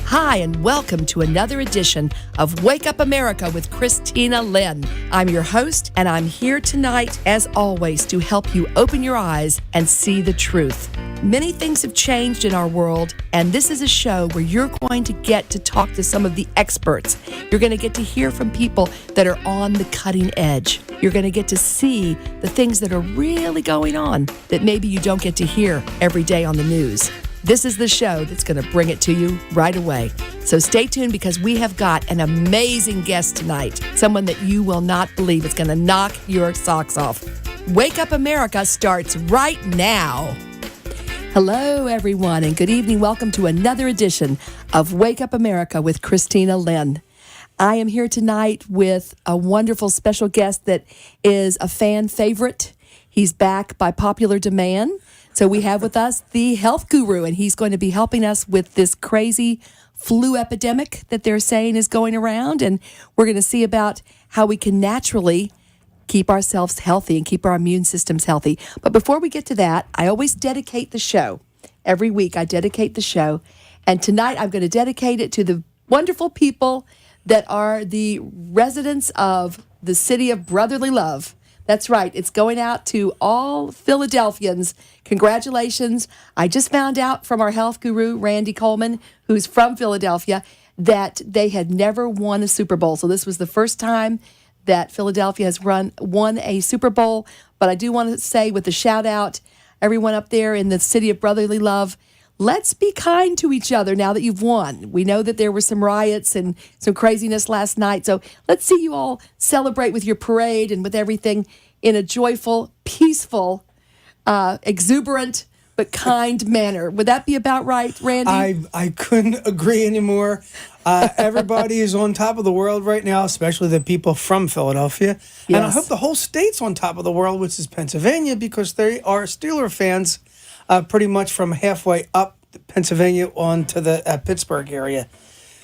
Hi, and welcome to another edition of Wake Up America with Christina Lynn. I'm your host, and I'm here tonight, as always, to help you open your eyes and see the truth. Many things have changed in our world, and this is a show where you're going to get to talk to some of the experts. You're going to get to hear from people that are on the cutting edge. You're going to get to see the things that are really going on that maybe you don't get to hear every day on the news. This is the show that's going to bring it to you right away. So stay tuned because we have got an amazing guest tonight, someone that you will not believe is going to knock your socks off. Wake Up America starts right now. Hello, everyone, and good evening. Welcome to another edition of Wake Up America with Christina Lynn. I am here tonight with a wonderful special guest that is a fan favorite. He's back by popular demand. So we have with us the health guru, and he's going to be helping us with this crazy flu epidemic that they're saying is going around. And we're going to see about how we can naturally keep ourselves healthy and keep our immune systems healthy. But before we get to that, I always dedicate the show. Every week I dedicate the show. And tonight I'm going to dedicate it to the wonderful people that are the residents of the city of brotherly love. That's right. It's going out to all Philadelphians. Congratulations. I just found out from our health guru, Randy Coleman, who's from Philadelphia, that they had never won a Super Bowl. So this was the first time that Philadelphia has won a Super Bowl. But I do want to say with a shout out, everyone up there in the city of brotherly love, let's be kind to each other now that you've won. We know that there were some riots and some craziness last night. So let's see you all celebrate with your parade and with everything in a joyful, peaceful, exuberant, but kind manner. Would that be about right, Randy? I couldn't agree anymore. Everybody is on top of the world right now, especially the people from Philadelphia. Yes. And I hope the whole state's on top of the world, which is Pennsylvania, because they are Steeler fans pretty much from halfway up Pennsylvania on to the Pittsburgh area.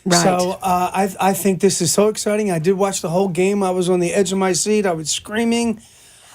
Right. So I think this is so exciting. I did watch the whole game. I was on the edge of my seat. I was screaming.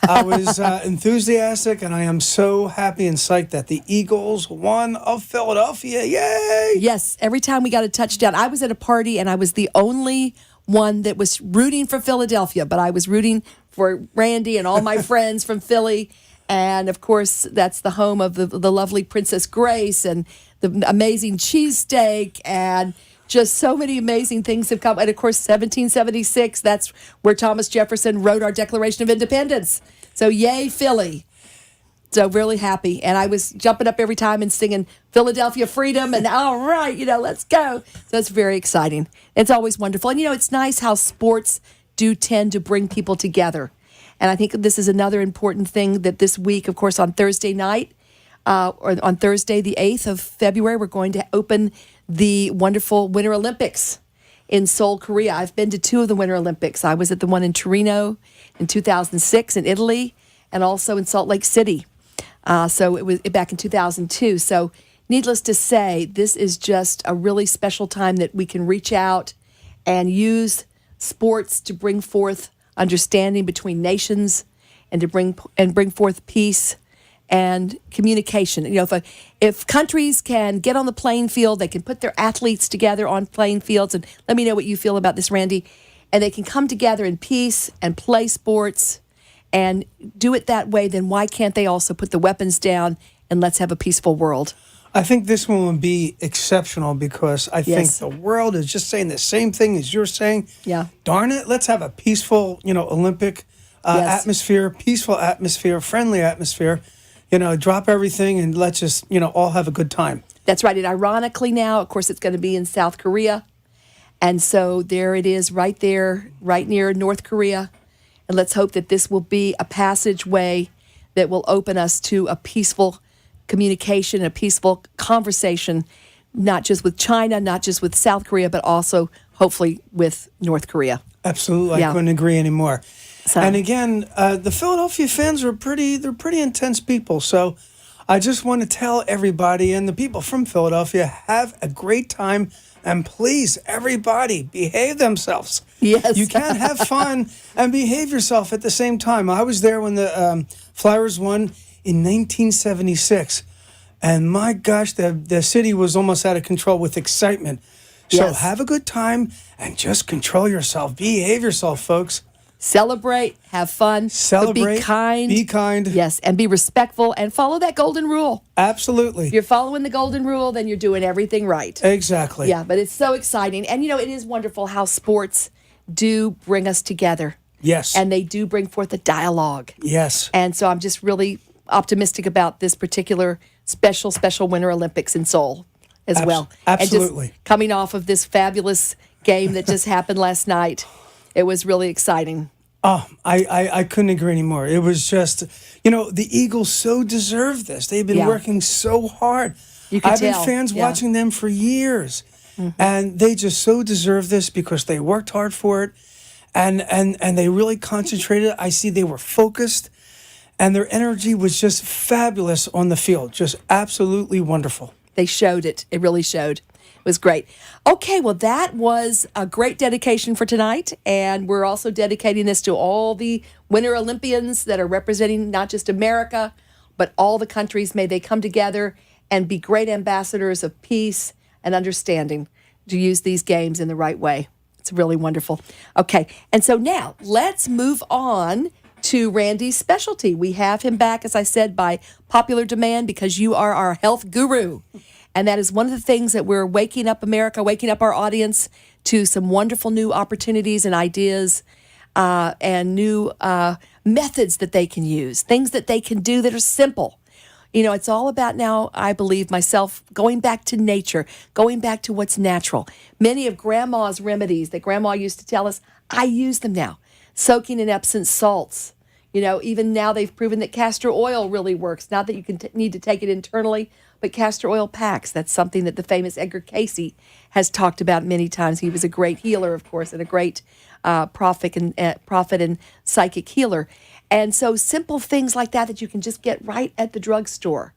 I was enthusiastic, and I am so happy and psyched that the Eagles won of Philadelphia. Yay! Yes, every time we got a touchdown. I was at a party, and I was the only one that was rooting for Philadelphia, but I was rooting for Randy and all my friends from Philly. And, of course, that's the home of the lovely Princess Grace and the amazing cheesesteak and just so many amazing things have come. And, of course, 1776, that's where Thomas Jefferson wrote our Declaration of Independence. So, yay, Philly. So, really happy. And I was jumping up every time and singing Philadelphia Freedom and, all right, let's go. So, that's very exciting. It's always wonderful. And, it's nice how sports do tend to bring people together. And I think this is another important thing that this week, of course, on Thursday night, or on Thursday, the 8th of February, we're going to open the wonderful Winter Olympics in Seoul, Korea. I've been to two of the Winter Olympics. I was at the one in Torino in 2006 in Italy, and also in Salt Lake City. So it was back in 2002. So needless to say, this is just a really special time that we can reach out and use sports to bring forth understanding between nations and to bring forth peace and communication. If countries can get on the playing field, they can put their athletes together on playing fields, and let me know what you feel about this, Randy, and they can come together in peace and play sports and do it that way, then why can't they also put the weapons down and let's have a peaceful world? I think this one will be exceptional because I think the world is just saying the same thing as you're saying. Yeah. Darn it, let's have a peaceful, Olympic atmosphere, peaceful atmosphere, friendly atmosphere. Drop everything and let's just, all have a good time. That's right. And ironically now, of course, it's going to be in South Korea. And so there it is right there, right near North Korea. And let's hope that this will be a passageway that will open us to a peaceful communication, a peaceful conversation, not just with China, not just with South Korea, but also hopefully with North Korea. Absolutely. I couldn't agree anymore. So. And again, the Philadelphia fans are they're pretty intense people. So I just want to tell everybody and the people from Philadelphia, have a great time. And please, everybody, behave themselves. Yes. You can't have fun and behave yourself at the same time. I was there when the Flyers won in 1976. And my gosh, the city was almost out of control with excitement. So Yes. have a good time and just control yourself. Behave yourself, folks. Celebrate, have fun, but Celebrate. be kind. Be kind. Yes, and be respectful and follow that golden rule. Absolutely. If you're following the golden rule, then you're doing everything right. Exactly. Yeah, but it's so exciting. And, it is wonderful how sports do bring us together. Yes. And they do bring forth a dialogue. Yes. And so I'm just really optimistic about this particular special Winter Olympics in Seoul as well. Absolutely. And just coming off of this fabulous game that just happened last night, it was really exciting. Oh, I couldn't agree anymore. It was just, the Eagles so deserve this. They've been working so hard. You can I've tell. been fans watching them for years. And they just so deserve this because they worked hard for it. And they really concentrated. I see they were focused. And their energy was just fabulous on the field. Just absolutely wonderful. They showed it. It really showed. It was great. Okay, well, that was a great dedication for tonight. And we're also dedicating this to all the Winter Olympians that are representing not just America, but all the countries. May they come together and be great ambassadors of peace and understanding to use these games in the right way. It's really wonderful. Okay, and so now let's move on to Randy's specialty. We have him back, as I said, by popular demand because you are our health guru. And that is one of the things that we're waking up America, waking up our audience to some wonderful new opportunities and ideas and new methods that they can use, things that they can do that are simple. It's all about now, I believe myself, going back to nature, going back to what's natural. Many of Grandma's remedies that Grandma used to tell us, I use them now. Soaking in Epsom salts. Even now they've proven that castor oil really works. Not that you need to take it internally, but castor oil packs. That's something that the famous Edgar Cayce has talked about many times. He was a great healer, of course, and a great prophet and psychic healer. And so simple things like that you can just get right at the drugstore.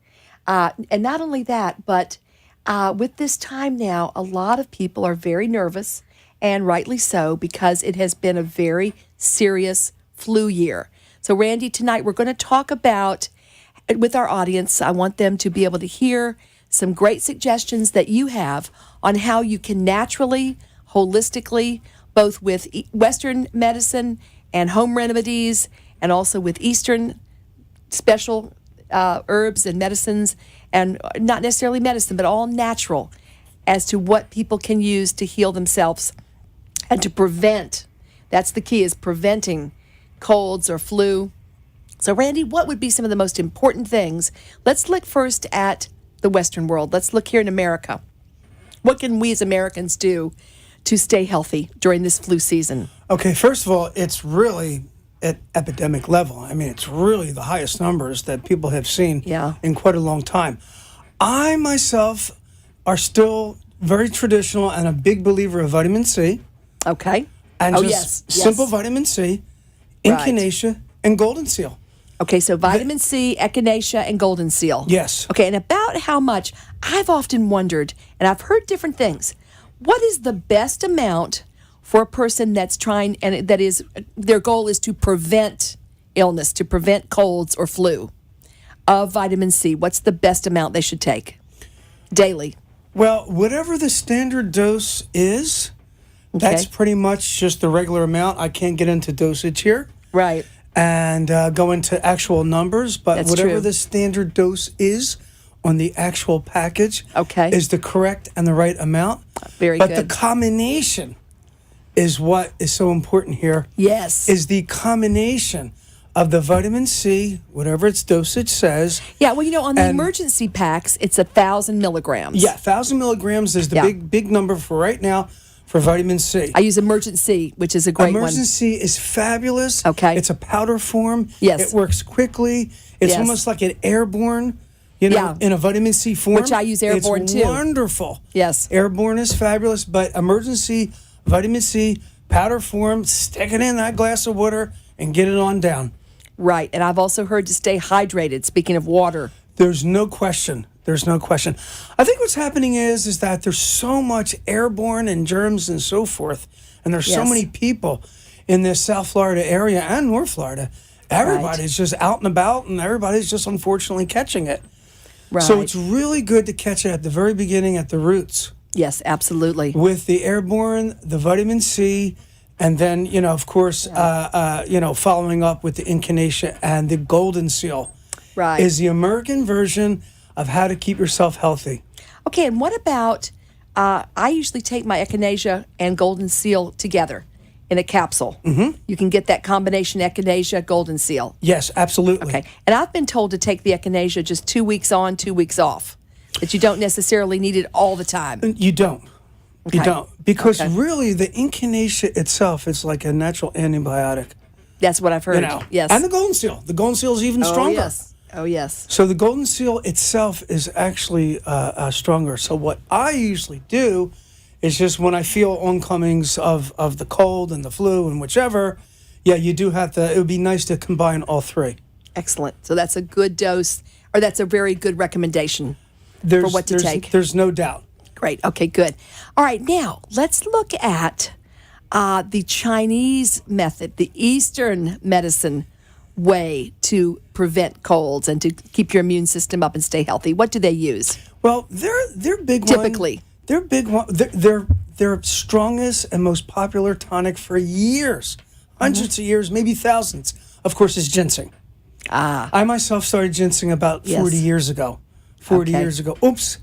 And not only that, but with this time now, a lot of people are very nervous, and rightly so, because it has been a very serious flu year. So, Randy, tonight we're going to talk about, with our audience, I want them to be able to hear some great suggestions that you have on how you can naturally, holistically, both with Western medicine and home remedies, and also with Eastern special herbs and medicines, and not necessarily medicine, but all natural, as to what people can use to heal themselves and to prevent. That's the key, is preventing colds or flu. So, Randy, what would be some of the most important things? Let's look first at the Western world. Let's look here in America. What can we as Americans do to stay healthy during this flu season? Okay, first of all, it's really at epidemic level. I mean, it's really the highest numbers that people have seen in quite a long time. I myself are still very traditional and a big believer of vitamin C. Okay. And simple vitamin C, echinacea, and golden seal. Okay, so vitamin C, echinacea, and golden seal. Yes. Okay, and about how much, I've often wondered, and I've heard different things. What is the best amount for a person that's trying, and that is, their goal is to prevent illness, to prevent colds or flu, of vitamin C? What's the best amount they should take daily? Well, whatever the standard dose is, that's pretty much just the regular amount. I can't get into dosage here. Right. And go into actual numbers, but That's whatever true. the standard dose is on the actual package is the correct and the right amount. Very but good. But the combination is what is so important here. Yes. Is the combination of the vitamin C, whatever its dosage says. Yeah, well, on the emergency packs, it's 1,000 milligrams. Yeah, 1,000 milligrams is the big number for right now for vitamin C. I use Emergency, which is a great one. Emergency is fabulous. Okay. It's a powder form. Yes. It works quickly. It's almost like an airborne, in a vitamin C form. Which I use airborne too. It's wonderful. Yes. Airborne is fabulous, but emergency vitamin C, powder form, stick it in that glass of water and get it on down. Right. And I've also heard to stay hydrated, speaking of water. There's no question. There's no question. I think what's happening is that there's so much airborne and germs and so forth, and there's so many people in this South Florida area and North Florida. Everybody's just out and about, and everybody's just unfortunately catching it. Right. So it's really good to catch it at the very beginning, at the roots. Yes, absolutely. with the airborne, the vitamin C, and then, of course, following up with the echinacea and the golden seal Right. is the American version of how to keep yourself healthy. Okay, and what about, I usually take my echinacea and golden seal together in a capsule. Mm-hmm. You can get that combination echinacea, golden seal. Yes, absolutely. Okay, and I've been told to take the echinacea just 2 weeks on, 2 weeks off, that you don't necessarily need it all the time. You don't. Okay. You don't. Because Okay. really, the echinacea itself is like a natural antibiotic. That's what I've heard. Yes. And the golden seal. The golden seal is even stronger. Oh, yes. Oh, yes. So the golden seal itself is actually stronger. So what I usually do is just when I feel oncomings of the cold and the flu and whichever, you do have to, it would be nice to combine all three. Excellent. So that's a good dose, or that's a very good recommendation for what to take. There's no doubt. Great. Okay, good. All right, now let's look at the Chinese method, the Eastern medicine way to prevent colds and to keep your immune system up and stay healthy. What do they use? Well, their big Typically. Their big one, their strongest and most popular tonic for years, hundreds of years, maybe thousands, of course, is ginseng. I myself started ginseng about 40 years ago. 40 years ago. Oops.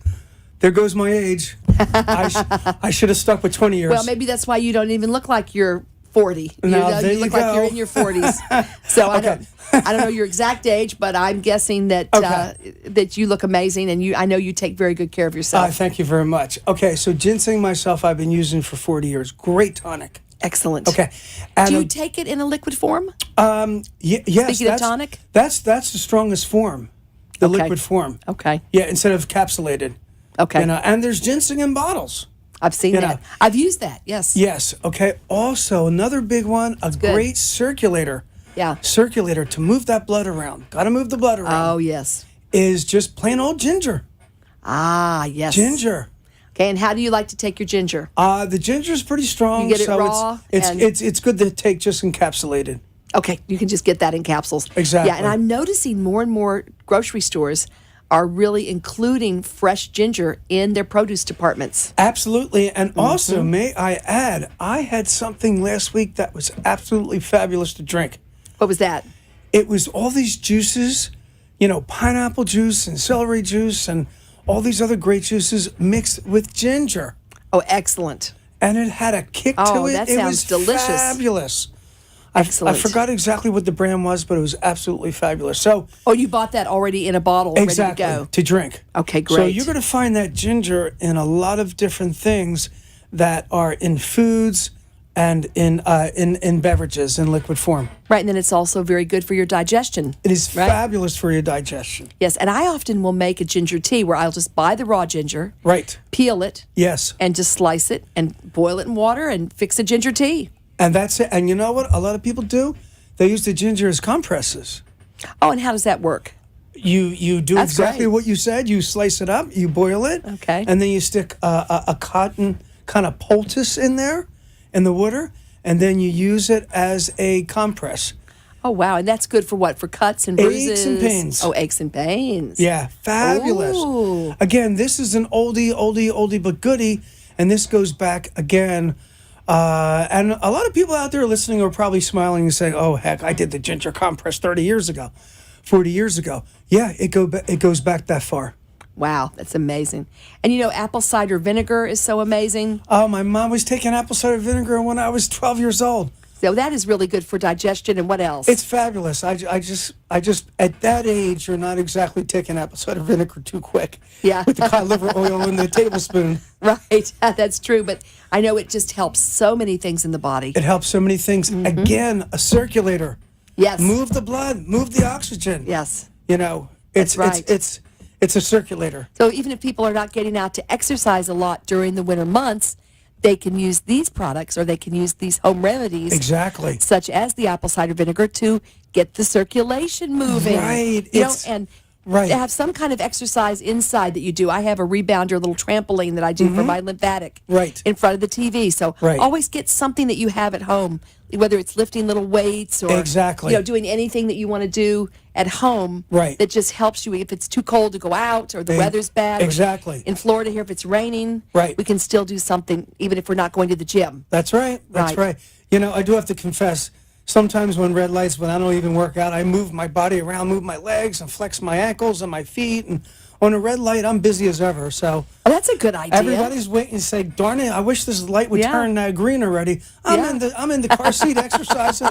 There goes my age. I should have stuck with 20 years. Well, maybe that's why you don't even look like you're 40. There you look you like you're go. in your 40s. So I don't know your exact age, but I'm guessing that that you look amazing, and I know you take very good care of yourself. Thank you very much. Okay, so ginseng myself, I've been using for 40 years. Great tonic. Excellent. Okay. And do you take it in a liquid form? Yes. Speaking of tonic? That's the strongest form, the liquid form. Okay. Yeah, instead of capsulated. Okay. And there's ginseng in bottles. I've seen that. I've used that. Yes. Yes. Okay. Also, another big one, great circulator. Yeah. Circulator to move that blood around. Got to move the blood around. Oh, yes. Is just plain old ginger. Ah, yes. Ginger. Okay, and how do you like to take your ginger? The ginger is pretty strong. You get it raw. It's good to take just encapsulated. Okay, you can just get that in capsules. Exactly. Yeah, and I'm noticing more and more grocery stores are really including fresh ginger in their produce departments. Absolutely. And also, may I add, I had something last week that was absolutely fabulous to drink. What was that? It was all these juices, pineapple juice and celery juice and all these other great juices mixed with ginger. Oh, excellent. And it had a kick to it. Oh, that sounds delicious. Fabulous. Excellent. I forgot exactly what the brand was, but it was absolutely fabulous. So, you bought that already in a bottle, exactly, ready to go. To drink. Okay, great. So you're going to find that ginger in a lot of different things that are in foods and in beverages in liquid form. Right, and then it's also very good for your digestion. It is fabulous for your digestion. Yes, and I often will make a ginger tea where I'll just buy the raw ginger, Right. peel it, Yes. and just slice it and boil it in water and fix a ginger tea. And that's it. And you know what a lot of people do? They use the ginger as compresses. Oh, and how does that work? You do That's exactly great. what you said. You slice it up, you boil it, Okay. and then you stick a cotton kind of poultice in there in the water, and then you use it as a compress. Oh, wow. And that's good for what? For cuts and bruises? Aches and pains. Oh, aches and pains. Yeah, fabulous. Ooh. Again, this is an oldie but goodie, and this goes back again. And a lot of people out there listening are probably smiling and saying, "Oh, heck, I did the ginger compress 30 years ago, 40 years ago." Yeah, it goes back that far. Wow, that's amazing. And apple cider vinegar is so amazing. Oh, my mom was taking apple cider vinegar when I was 12 years old. So that is really good for digestion. And what else? It's fabulous. I just at that age, you're not exactly taking apple cider vinegar too quick. Yeah. With the cod liver oil in the tablespoon. Right. That's true. But I know it just helps so many things in the body. It helps so many things. Again, a circulator. Yes. Move the blood, move the oxygen. Yes. It's right. it's a circulator. So even if people are not getting out to exercise a lot during the winter months, they can use these products, or they can use these home remedies. Exactly. Such as the apple cider vinegar to get the circulation moving. Right. And right. to have some kind of exercise inside that you do. I have a rebounder, a little trampoline that I do for my lymphatic. Right. In front of the TV. So always get something that you have at home, whether it's lifting little weights or Exactly. doing anything that you want to do at home Right. that just helps you if it's too cold to go out or the weather's bad. Exactly. In Florida here, if it's raining, Right. we can still do something even if we're not going to the gym. That's right. That's right. You know, I do have to confess, sometimes when red lights, when I don't even work out, I move my body around, move my legs, and flex my ankles and my feet. And on a red light, I'm busy as ever. So that's a good idea. everybody's waiting to say, "Darn it! I wish this light would turn green already." I'm in the car seat exercising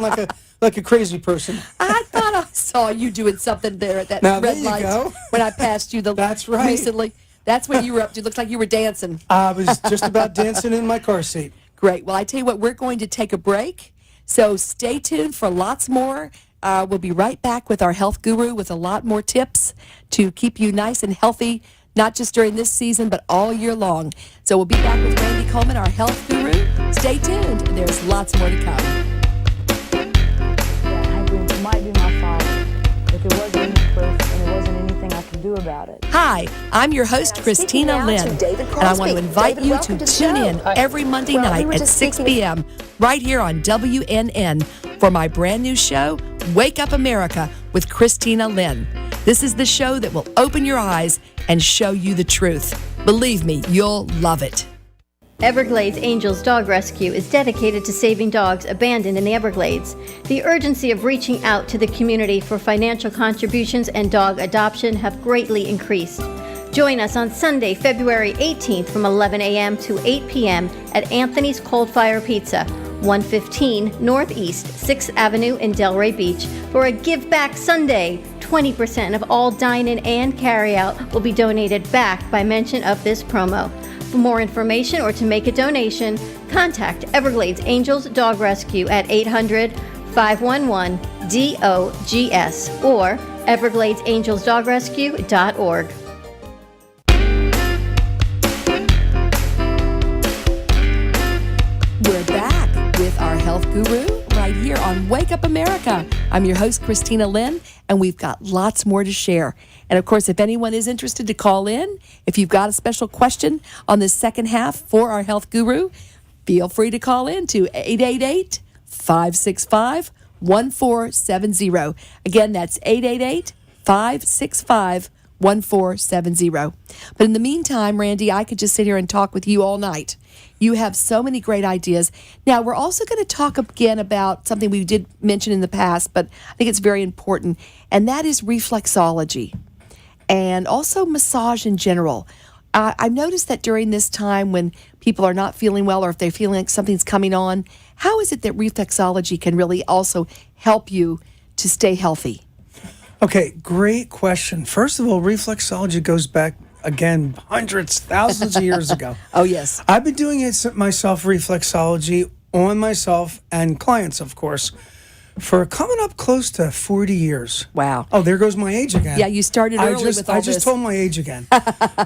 like a crazy person. I thought I saw you doing something there at that Now, red there you light go. when I passed you That's right. recently. That's what you were up to. It looks like you were dancing. I was just about dancing in my car seat. Great. Well, I tell you what, we're going to take a break. So stay tuned for lots more. We'll be right back with our health guru with a lot more tips to keep you nice and healthy, not just during this season, but all year long. So we'll be back with Randy Coleman, our health guru. Stay tuned. There's lots more to come. Yeah, it might be my fault. If it wasn't any proof and there wasn't anything I could do about it. Hi, I'm your host, Christina Lynn, and I want to invite you to tune in every Monday night at 6 p.m. right here on WNN for my brand new show, Wake Up America with Christina Lynn. This is the show that will open your eyes and show you the truth. Believe me, you'll love it. Everglades Angels Dog Rescue is dedicated to saving dogs abandoned in the Everglades. The urgency of reaching out to the community for financial contributions and dog adoption have greatly increased. Join us on Sunday, February 18th from 11 a.m. to 8 p.m. at Anthony's Cold Fire Pizza, 115 Northeast 6th Avenue in Delray Beach, for a Give Back Sunday. 20% of all dine-in and carry-out will be donated back by mention of this promo. For more information or to make a donation, contact Everglades Angels Dog Rescue at 800-511-DOGS or evergladesangelsdogrescue.org. We're back with our health guru right here on Wake Up America. I'm your host, Christina Lynn, and we've got lots more to share. And of course, if anyone is interested to call in, if you've got a special question on this second half for our health guru, feel free to call in to 888-565-1470. Again, that's 888-565-1470. But in the meantime, Randy, I could just sit here and talk with you all night. You have so many great ideas. Now, we're also going to talk again about something we did mention in the past, but I think it's very important, and that is reflexology and also massage in general. I've noticed that during this time when people are not feeling well or if they're feeling like something's coming on, how is it that reflexology can really also help you to stay healthy? Okay, great question. First of all, reflexology goes back, again, hundreds, thousands of years ago. Oh, yes. I've been doing it myself, reflexology, on myself and clients, of course, for coming up close to 40 years. Wow. Oh, there goes my age again. Yeah, you started early with all I this. just told my age again.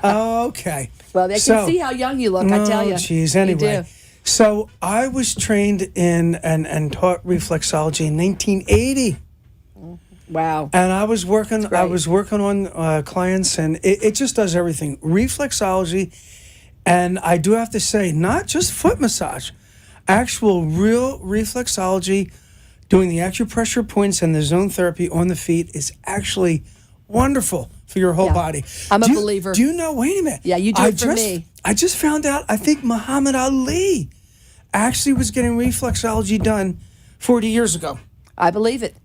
Okay. Well, they can see how young you look, I tell you. Oh, geez. Anyway. You do. So I was trained in and taught reflexology in 1980. Wow. And I was working That's great. on clients, and it just does everything. Reflexology, and I do have to say, not just foot massage, actual real reflexology, doing the acupressure points and the zone therapy on the feet is actually wonderful for your whole body. I'm a believer. Do you know, wait a minute. Yeah, you do it for me. I just found out, I think Muhammad Ali actually was getting reflexology done 40 years ago. I believe it.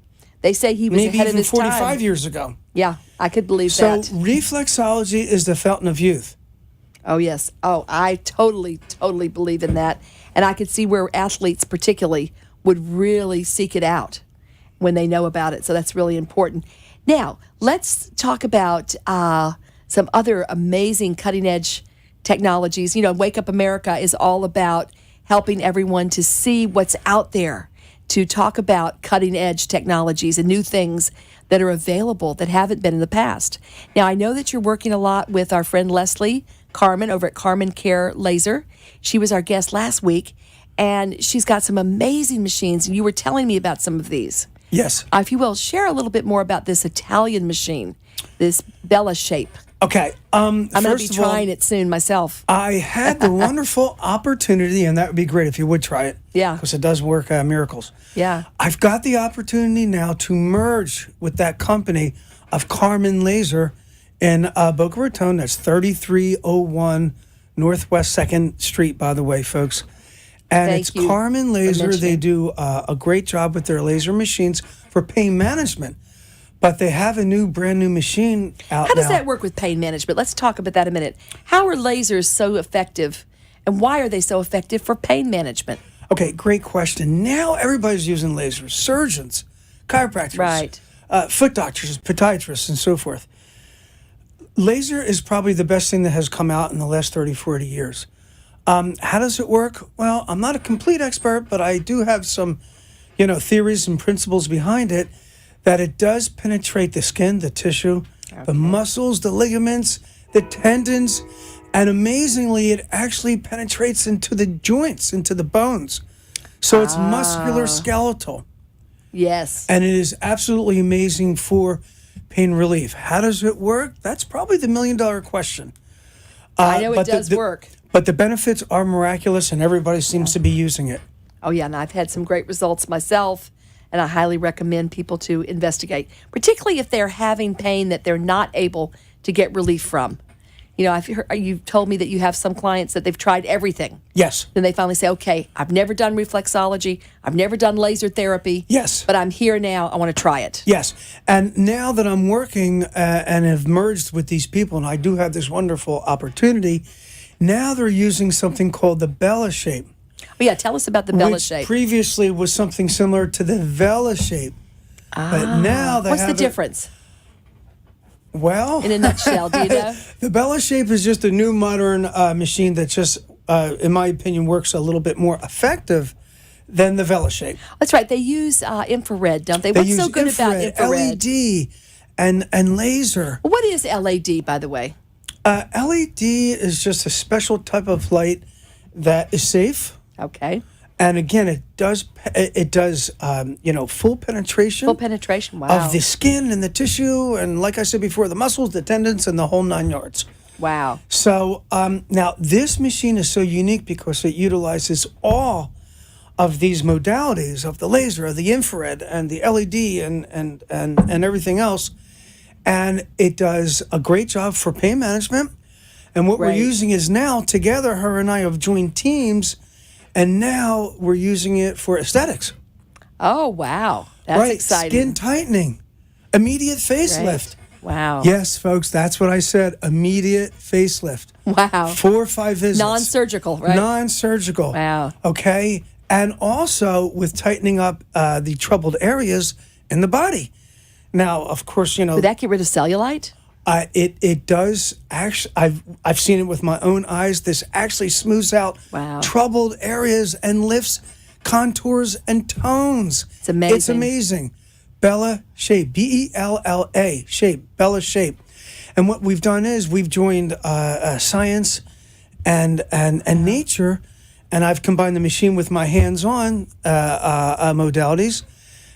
They say he was Maybe ahead of even his 45 time. years ago. Yeah, I could believe So that. reflexology is the fountain of youth. Oh, yes. Oh, I totally believe in that. And I could see where athletes particularly would really seek it out when they know about it. So that's really important. Now, let's talk about some other amazing cutting-edge technologies. You know, Wake Up America is all about helping everyone to see what's out there, to talk about cutting-edge technologies and new things that are available that haven't been in the past. Now, I know that you're working a lot with our friend Leslie Carmen over at Carmen Care Laser. She was our guest last week, and she's got some amazing machines, and you were telling me about some of these. Yes. If you will, share a little bit more about this Italian machine, this Bella shape. Okay. I'm going to be First of all, trying it soon myself. I had the wonderful opportunity, and that would be great if you would try it. Yeah. Because it does work miracles. Yeah. I've got the opportunity now to merge with that company of Carmen Laser in Boca Raton. That's 3301 Northwest 2nd Street, by the way, folks. And Thank it's you Carmen Laser. mentioning. They do a great job with their laser machines for pain management. But they have a brand new machine out How does now. that work with pain management? Let's talk about that a minute. How are lasers so effective, and why are they so effective for pain management? Okay, great question. Now everybody's using lasers. Surgeons, chiropractors, Right. Foot doctors, podiatrists, and so forth. Laser is probably the best thing that has come out in the last 30, 40 years. How does it work? Well, I'm not a complete expert, but I do have some, theories and principles behind it, that it does penetrate the skin, the tissue, the muscles, the ligaments, the tendons, and amazingly, it actually penetrates into the joints, into the bones. So it's muscular skeletal. Yes. And it is absolutely amazing for pain relief. How does it work? That's probably the million-dollar question. I know it but does work. But the benefits are miraculous, and everybody seems to be using it. Oh, yeah, and I've had some great results myself, and I highly recommend people to investigate, particularly if they're having pain that they're not able to get relief from. You've told me that you have some clients that they've tried everything. Yes. Then they finally say, okay, I've never done reflexology. I've never done laser therapy. Yes. But I'm here now. I want to try it. Yes. And now that I'm working and have merged with these people, and I do have this wonderful opportunity, now they're using something called the Bella shape. Oh, yeah, tell us about the Bella which shape. previously was something similar to the Vela shape. But now they What's have the difference? Well, In a nutshell, do you know? the Bella shape is just a new modern machine that just, in my opinion, works a little bit more effective than the Vela shape. That's right. They use infrared, don't they? They What's use so good about infrared? LED, and laser. What is LED, by the way? LED is just a special type of light that is safe. Okay. And again, it does full penetration. Full penetration, wow. Of the skin and the tissue, and like I said before, the muscles, the tendons, and the whole 9 yards. Wow. So now this machine is so unique because it utilizes all of these modalities of the laser, of the infrared, and the LED, and everything else, and it does a great job for pain management. And what we're Right. using is now together, her and I have joined teams, and now we're using it for aesthetics. Oh, wow. That's exciting. Skin tightening, immediate facelift. Right. Wow. Yes, folks, that's what I said. Immediate facelift. Wow. 4 or 5 visits. Non-surgical, right? Non-surgical. Wow. Okay. And also with tightening up the troubled areas in the body. Now, of course, Would that get rid of cellulite? it does actually. I've seen it with my own eyes. This actually smooths out Wow. troubled areas and lifts contours and tones. It's amazing. It's amazing. Bella shape, BELLA shape, Bella shape. And what we've done is we've joined science and nature, and I've combined the machine with my hands-on modalities,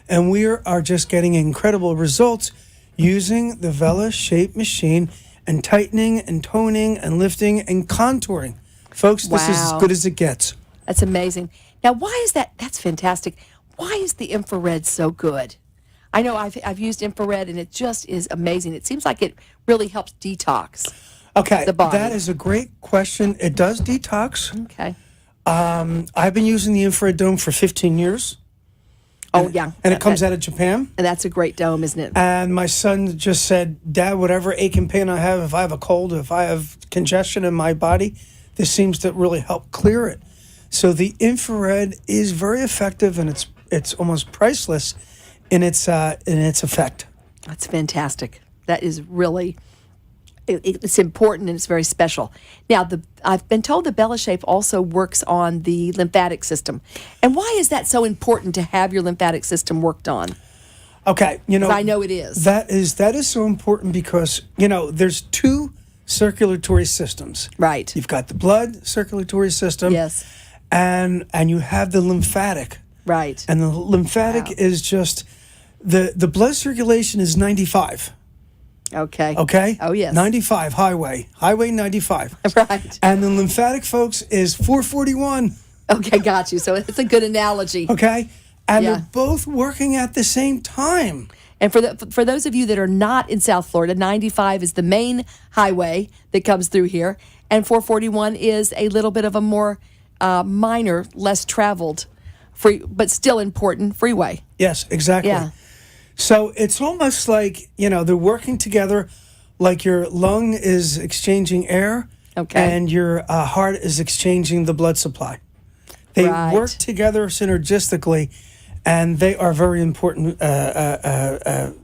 and we are just getting incredible results using the Vela shape machine and tightening and toning and lifting and contouring. Folks, this is as Wow. good as it gets. That's amazing. Now, why is that? That's fantastic. Why is the infrared so good? I know I've used infrared, and it just is amazing. It seems like it really helps detox. Okay, The body. that is a great question. It does detox. Okay. I've been using the infrared dome for 15 years. Oh, yeah. And it comes out of Japan. And that's a great dome, isn't it? And my son just said, Dad, whatever ache and pain I have, if I have a cold, if I have congestion in my body, this seems to really help clear it. So the infrared is very effective, and it's almost priceless in its effect. That's fantastic. That is really, it's important, and it's very special. Now, I've been told the Bella shape also works on the lymphatic system. And why is that so important to have your lymphatic system worked on? Okay, 'Cause I know it is. That is so important because there's 2 circulatory systems. Right. You've got the blood circulatory system. Yes. And you have the lymphatic. Right. And the lymphatic Wow. is just the blood circulation is 95. Okay. Okay? Oh, yes. 95, Highway 95. Right. And the lymphatic, folks, is 441. Okay, got you. So it's a good analogy. Okay? And Yeah. they're both working at the same time. And for those of you that are not in South Florida, 95 is the main highway that comes through here, and 441 is a little bit of a more minor, less traveled, but still important freeway. Yes, exactly. Yeah. So it's almost like, they're working together, like your lung is exchanging air, Okay. and your heart is exchanging the blood supply. They Right. work together synergistically, and they are very important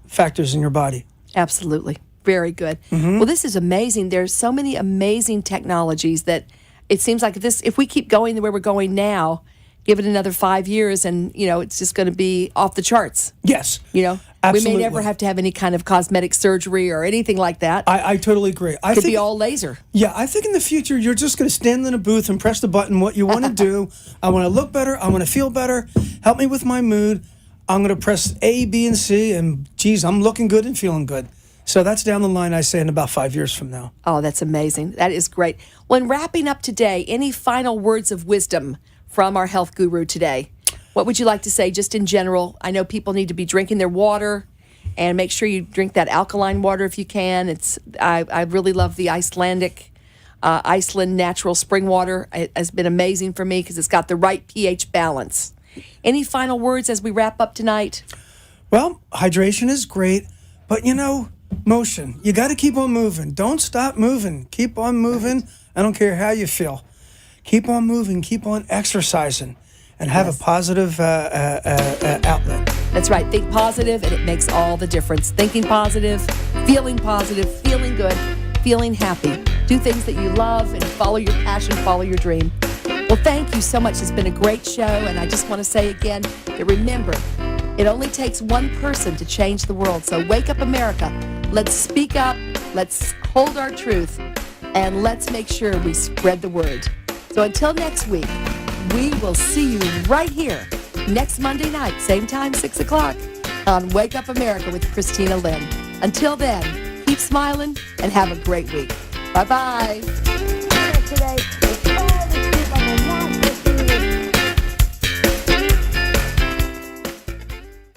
factors in your body. Absolutely. Very good. Well, this is amazing. There's so many amazing technologies that it seems like if we keep going the way we're going now, give it another 5 years and, it's just going to be off the charts. Yes. We Absolutely. may never have to have any kind of cosmetic surgery or anything like that. I totally agree. I Could think be all laser. Yeah, I think in the future you're just going to stand in a booth and press the button what you want to do. I want to look better. I want to feel better. Help me with my mood. I'm going to press A, B, and C, and geez, I'm looking good and feeling good. So that's down the line, I say, in about 5 years from now. Oh, that's amazing. That is great. When wrapping up today, any final words of wisdom from our health guru today? What would you like to say just in general? I know people need to be drinking their water, and make sure you drink that alkaline water if you can. I really love the Iceland natural spring water. It has been amazing for me because it's got the right pH balance. Any final words as we wrap up tonight? Well, hydration is great, but motion. You got to keep on moving. Don't stop moving. Keep on moving. Right. I don't care how you feel. Keep on moving. Keep on exercising, and have a positive outlet. That's right. Think positive, and it makes all the difference. Thinking positive, feeling good, feeling happy. Do things that you love and follow your passion, follow your dream. Well, thank you so much. It's been a great show, and I just want to say again that remember, it only takes one person to change the world. So wake up, America. Let's speak up. Let's hold our truth, and let's make sure we spread the word. So until next week, we will see you right here next Monday night, same time, 6 o'clock, on Wake Up America with Christina Lynn. Until then, keep smiling and have a great week. Bye-bye. Today,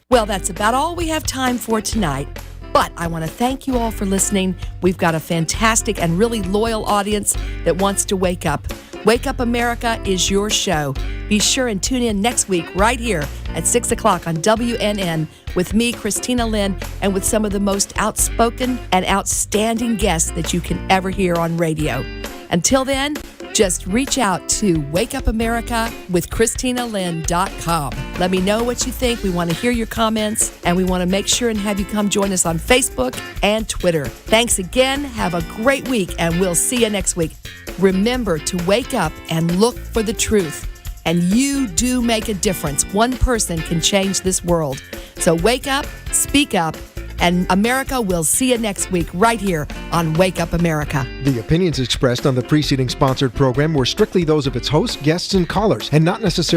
Well, that's about all we have time for tonight. But I want to thank you all for listening. We've got a fantastic and really loyal audience that wants to wake up. Wake Up America is your show. Be sure and tune in next week right here at 6 o'clock on WNN with me, Christina Lynn, and with some of the most outspoken and outstanding guests that you can ever hear on radio. Until then, just reach out to wakeupamerica.com. Let me know what you think. We want to hear your comments, and we want to make sure and have you come join us on Facebook and Twitter. Thanks again. Have a great week, and we'll see you next week. Remember to wake up and look for the truth. And you do make a difference. One person can change this world. So wake up, speak up, and America will see you next week right here on Wake Up America. The opinions expressed on the preceding sponsored program were strictly those of its hosts, guests, and callers, and not necessarily